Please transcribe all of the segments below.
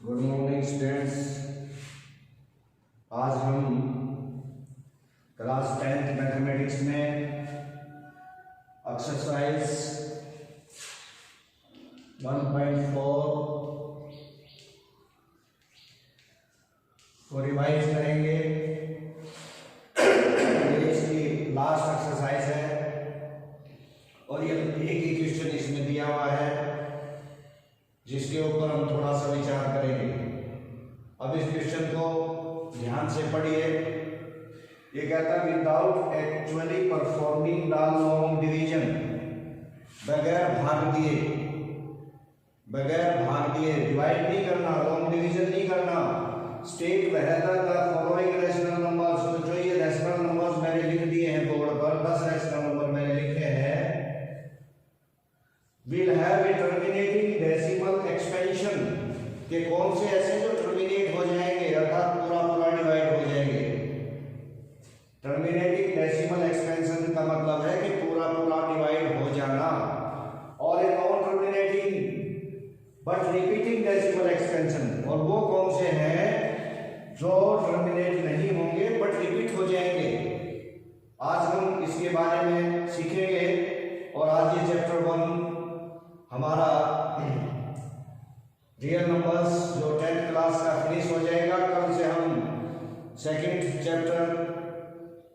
Good morning students. आज हम class 10th mathematics में एक्सरसाइज 1.4 को रिवाइज करेंगे। ये इसकी लास्ट एक्सरसाइज है और ये एक ही क्वेश्चन इसमें दिया हुआ है जिसके ऊपर हम थोड़ा सा विचार करेंगे। अब इस क्वेश्चन को ध्यान से पढ़िए। ये कहता है without actually performing the long division, बगैर भाग दिए डिवाइड नहीं करना, लॉन्ग डिवीजन नहीं करना। State whether the following rational numbers, तो जो ये रैशनल नंबर्स मैंने लिख दिए हैं बोर्ड पर, 10 रैशनल नंबर मैंने लिखे हैं, will have a terminating decimal expansion, के कौन से ऐसे जो टर्मिनेट हो जाएंगे अर्थात पूरा डिवाइड हो जाएंगे। टर्मिनेटिंग डेसिमल एक्सपेंशन का मतलब है कि पूरा डिवाइड हो जाना। और a non terminating but repeating decimal expansion, और वो कौन से हैं जो टर्मिनेट नहीं होंगे बट रिपीट हो जाएंगे। आज हम इसके बारे में सीखेंगे और आज ये चैप्टर 1 हमारा रियल नंबर्स जो 10th क्लास का फिनिश हो जाएगा। कल से हम सेकंड चैप्टर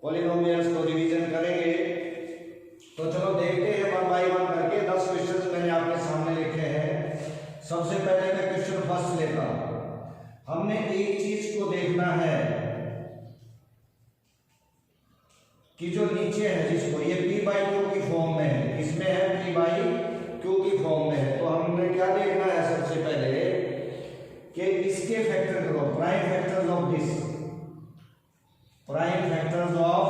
पॉलिनोमियल्स को रिवीजन करेंगे। तो चलो देखते हैं वन बाय वन करके। 10 क्वेश्चन मैंने आपके सामने लिखे हैं। सबसे पहले मैं क्वेश्चन फर्स्ट लेता हूं। हमने एक चीज को देखना है कि जो नीचे है, जिसको ये p/q की फॉर्म में है, इसमें है p/q की फॉर्म में है, तो हमने क्या देखना है सबसे पहले कि इसके फैक्टर करो, prime factors of this, prime factors of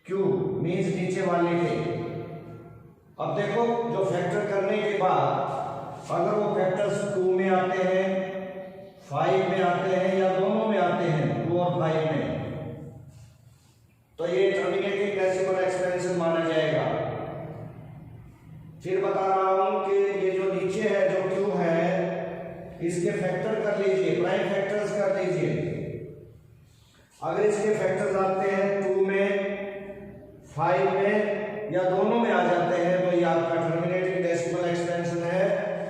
q means नीचे वाले के। अब देखो जो फैक्टर करने के बाद अगर वो फैक्टर्स 2 में आते हैं, 5 में आते हैं या दोनों में आते हैं, 2 और 5 में, तो ये टर्मिनेटिंग डेसिमल एक्सपेंशन माना जाएगा। फिर बता रहा हूं कि ये जो नीचे है जो q है, इसके फैक्टर कर लीजिए, प्राइम फैक्टर्स कर लीजिए। अगर इसके फैक्टर्स आते हैं 2 में, 5 में या दोनों में आ जाते हैं तो ये आपका टर्मिनेटिंग डेसिमल एक्सपेंशन है,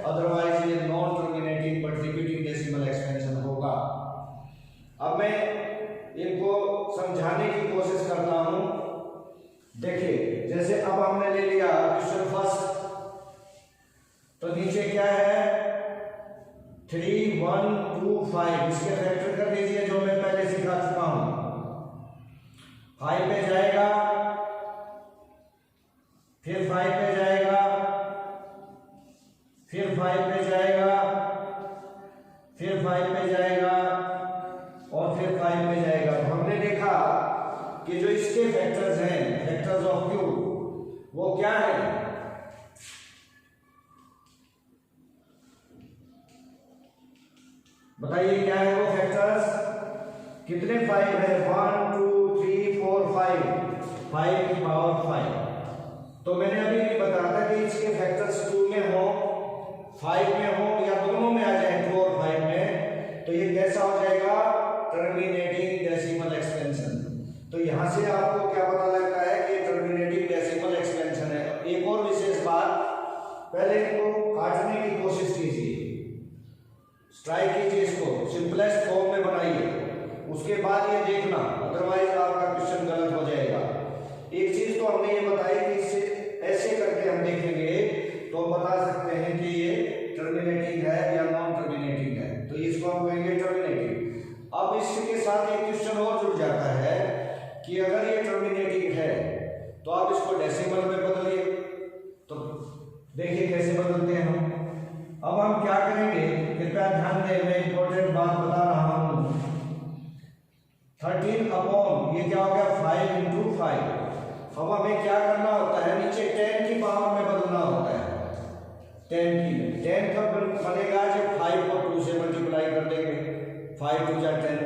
अदरवाइज ये non terminating but repeating decimal expansion होगा। अब मैं इनको समझाने की कोशिश करता हूं। देखिए जैसे अब हमने ले लिया क्वेश्चन फर्स्ट, तो नीचे क्या है 3 1 2 5, इसके फैक्टर कर दीजिए जो मैं पहले सिखा चुका हूं। 5 पे जाएगा, फिर 5 पे जाएगा, फिर 5 पे जाएगा, फिर 5 पे जाएगा और फिर 5 पे जाएगा। तो हमने देखा कि जो इसके फैक्टर्स हैं, फैक्टर्स ऑफ q, वो क्या है, बताइए क्या है वो फैक्टर्स। कितने 5 है, 1 2 3 4 5 की पावर 5। तो मैंने अभी भी बताया था कि इसके फैक्टर्स 2 में हो, 5 में हो या दोनों में आ जाए, 2 और 5 में, तो ये कैसा हो जाएगा, टर्मिनेटिंग डेसिमल एक्सपेंशन। तो यहां से आपको क्या पता लगता है कि टर्मिनेटिंग डेसिमल एक्सपेंशन है। एक और विशेष बात, पहले इनको काटने की कोशिश कीजिए, स्ट्राइक कीजिए, इसको सिंपलेस्ट फॉर्म में बनाइए, उसके बाद ये देखना, अदरवाइज आपका क्वेश्चन गलत हो जाएगा। एक चीज तो हमने ये बताई कि इससे ऐसे करके हम देखेंगे तो बता सकते हैं कि ये टर्मिनेटिंग है या नॉन टर्मिनेटिंग है, तो इसको हम कहेंगे टर्मिनेटिंग। अब इसके साथ एक क्वेश्चन और जुड़ जाता है कि अगर ये टर्मिनेटिंग है तो आप इसको डेसिमल में बदलिए। तो देखिए कैसे बदलते हैं हम। अब हम क्या करेंगे, कृपया ध्यान दें, मैं इंपॉर्टेंट बात बता रहा हूं। 13 अपॉन ये क्या हो गया 5 इंटू 5। अब हमें क्या करना होता है, नीचे 10 की पावर में बदलना होता है। 10 कब बनेगा, जब 5 को 2 से मल्टीप्लाई कर देंगे, 5 2 जा 10।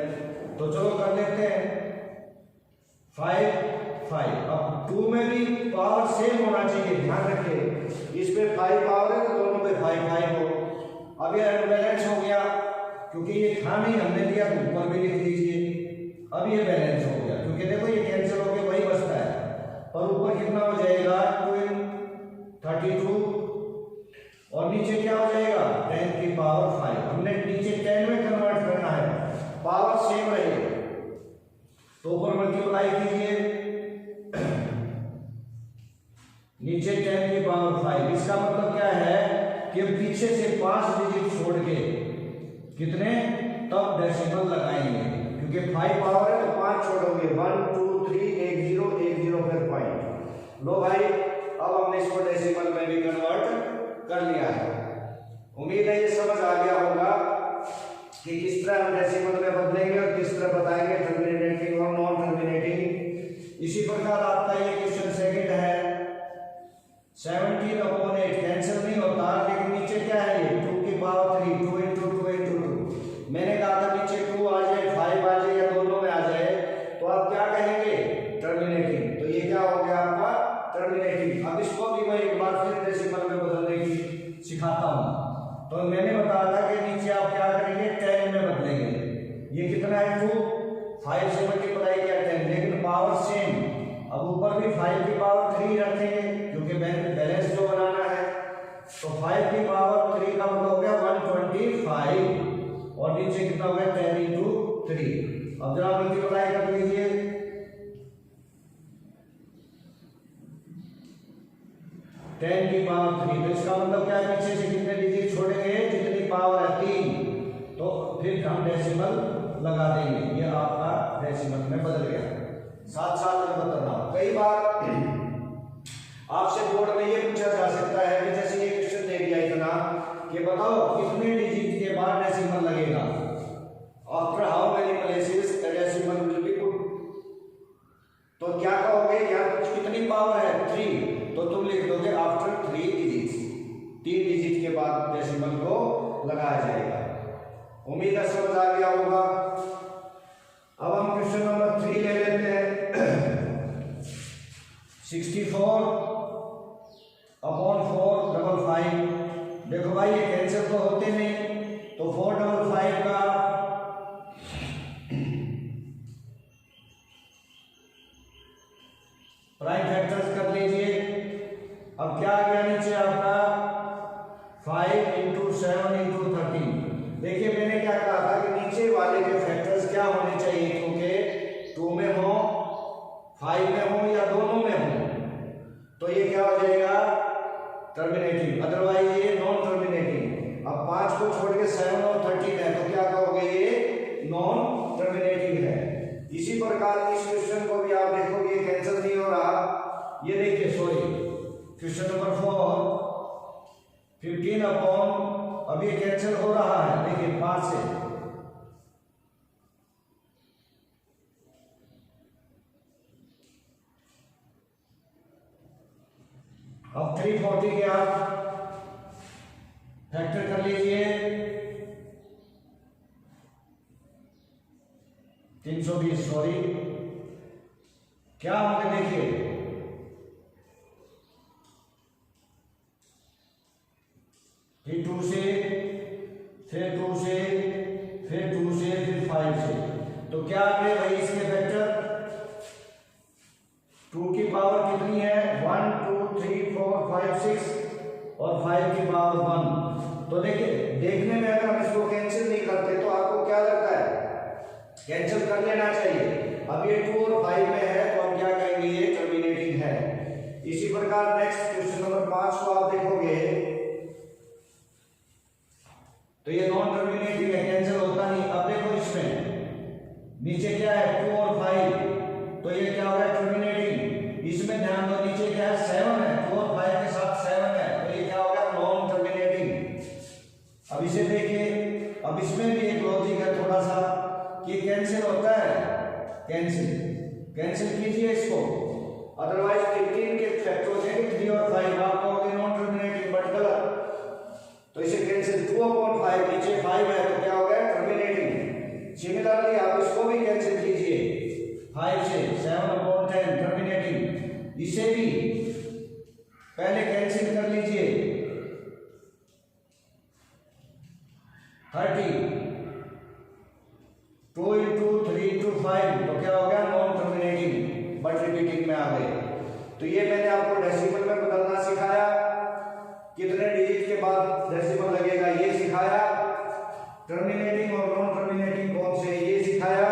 तो चलो कर लेते हैं 5 अब 2 में भी पावर सेम होना चाहिए, ध्यान रखिए। इस पे 5 पावर है तो दोनों पे 5 हो। अब ये बैलेंस हो गया, क्योंकि ये था नहीं, हमने दिया तो ऊपर भी लिख दीजिए। अब ये बैलेंस हो गया, क्योंकि देखो ये कैंसिल हो गया, वही बचता है। और ऊपर कितना हो जाएगा 32, और नीचे क्या हो जाएगा 10 की पावर 5। हमने नीचे 10 में कन्वर्ट करना है, पावर सेम रहेगी तो ऊपर मल्टीप्लाई कीजिए, नीचे 10 की पावर 5। इसका मतलब क्या है कि पीछे से 5 डिजिट छोड़ के कितने तब डेसिमल लगाएंगे, क्योंकि 5 पावर है तो 5 छोड़ोगे, 1 2 3 1 0 1 0 फिर 5। लो भाई, अब हमने इसको डेसिमल में भी कन्वर्ट कर लिया है। उम्मीद है ये समझ आ गया होगा कि किस तरह हम डेसिमल में बदलेंगे और किस तरह बताएंगे टर्मिनेटिंग और नॉन टर्मिनेटिंग। इसी प्रकार आपका ये क्वेश्चन सेकंड है, 17/8 कैंसिल नहीं होता, लेकिन नीचे क्या है ये 2 की पावर 3, 2 into 2 into 2। मैंने कहा था नीचे 2 आ जाए 5 आ जाए या दोनों में आ जाए तो आप क्या कहेंगे टर्मिनेटिंग। तो ये क्या हो गया आपका टर्मिनेटिंग। अब इसको भी मैं एक बार फिर डेसिमल में बदलने की सिखाता हूँ। तो मैंने बताया था कि नीचे आप क्या करेंगे 10 में बदलेंगे। ये कितना है 2, 5 से मल्टीप्लाई किया 10, लेकिन पावर सेम। अब ऊपर भी 5 की पावर 3 रखेंगे, क्योंकि बैलेंस जो बनाना है। तो 5 की पावर 3 का मतलब हो गया 125, और नीचे कितना हो गया 10 into 3। अब जरा मल्टीप्लाई कर लीजिए, 10 की पावर 3। तो इसका मतलब क्या है, पीछे से कितने डिजिट छोड़ेंगे, जितनी पावर है 3, तो फिर हम डेसिमल लगा देंगे। ये आपका डेसिमल में बदल गया। साथ साथ में बदल रहा हूं। कई बार आपसे बोर्ड में ये पूछा जा सकता है कि जैसे ये क्वेश्चन दे दिया इतना कि बताओ कितने डिजिट के बाद डेसिमल लगेगा, after how many places the decimal will be put. तो क्या कहोगे यार, कितनी पावर है 3, तो तुम लिख दोगे आफ्टर 3 डिजिट्स, 3 डिजिट के बाद डेसिमल को लगाया जाएगा। उम्मीद है समझ आ गया होगा। अब हम क्वेश्चन नंबर 3 ले लेते हैं। 64/455। देखो भाई ये कैंसिल तो होते नहीं, तो 455 का प्राइम फैक्टर्स कर लीजिए। अब क्या आ गया नीचे आपका 5 into 7 into 13। देखिए मैंने क्या कहा था कि नीचे वाले के फैक्टर्स क्या होने चाहिए, क्योंकि 2 में हो 5 में हो या दोनों में हो, तो ये क्या हो जाएगा टर्मिनेटिंग, अदरवाइज ये नॉन टर्मिनेटिंग। अब 5 को छोड़ के 7 और 13 है, तो क्या कहोगे ये नॉन टर्मिनेटिंग है। इसी प्रकार इस क्वेश्चन को भी आप देखोगे कैंसिल नहीं हो रहा। ये देखिए सॉरी क्वेश्चन नंबर 4 15/, अब ये कैंसिल हो रहा है, देखिए 5 से। अब 340 के आप फैक्टर कर लीजिए, 320 सॉरी क्या होंगे देखिए, फिर 2 से, फिर 2 से, फिर 2 से, फिर 5 से। तो क्या आ गए भाई इसके फैक्टर, 2 की पावर कितनी है 1 2 3 4 5 6 और 5 की पावर 1। तो देखिए देखने में अगर हम इसको कैंसिल नहीं करते तो आपको क्या लगता है कैंसिल कर लेना चाहिए। अब ये 2 और 5 में है तो हम क्या कहेंगे ये टर्मिनेटिंग है। इसी प्रकार नेक्स्ट क्वेश्चन नंबर 5 को आप देखोगे तो ये नॉन टर्मिनेटिंग है, कैंसिल होता नहीं। अब देखो इसमें नीचे क्या है 2 और 5, तो ये क्या हो रहा है टर्मिनेटिंग। इसमें ध्यान दो नीचे क्या है 7 है, 2 और 5 के साथ 7 है, तो ये क्या हो गया नॉन टर्मिनेटिंग। अब इसे देखिए, अब इसमें भी एक लॉजिक है थोड़ा सा कि कैंसिल होता है, कैंसिल कीजिए इसको, अदरवाइज 15 के फैक्टर हो जाएंगे 3 और 5, आप कहोगे नॉन टर्मिनेटिंग बट गलत। तो इसे कैंसिल 2/5 नीचे 5 है तो क्या हो गया टर्मिनेटिंग। सिमिलरली आप इसको भी कैंसिल कीजिए 5 से 7/10 टर्मिनेटिंग। इसे भी पहले कैंसिल कर लीजिए 30, 2 into 3 to 5, तो क्या हो गया? नॉन टर्मिनेटिंग बट रिपीटिंग में आ गए। तो ये मैंने आपको डेसिमल में बदलना सिखाया, कितने डिजिट के बाद डेसिमल लगेगा ये सिखाया, टर्मिनेटिंग और नॉन टर्मिनेटिंग कौन से ये सिखाया।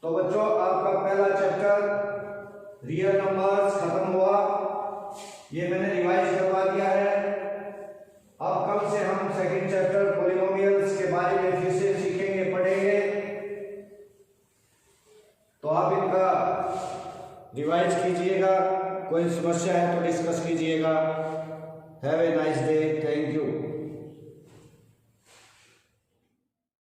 तो बच्चों आपका पहला चैप्टर रियल नंबर्स खत्म हुआ, ये मैंने रिवाइज करवा दिया है। अब कल से हम सेकंड चैप्टर पॉलिनोमियल्स के बारे में फिर से सीखेंगे, पढ़ेंगे। तो आप इनका रिवाइज कीजिएगा, कोई समस्या है तो डिस्कस कीजिएगा। Have a nice day, thank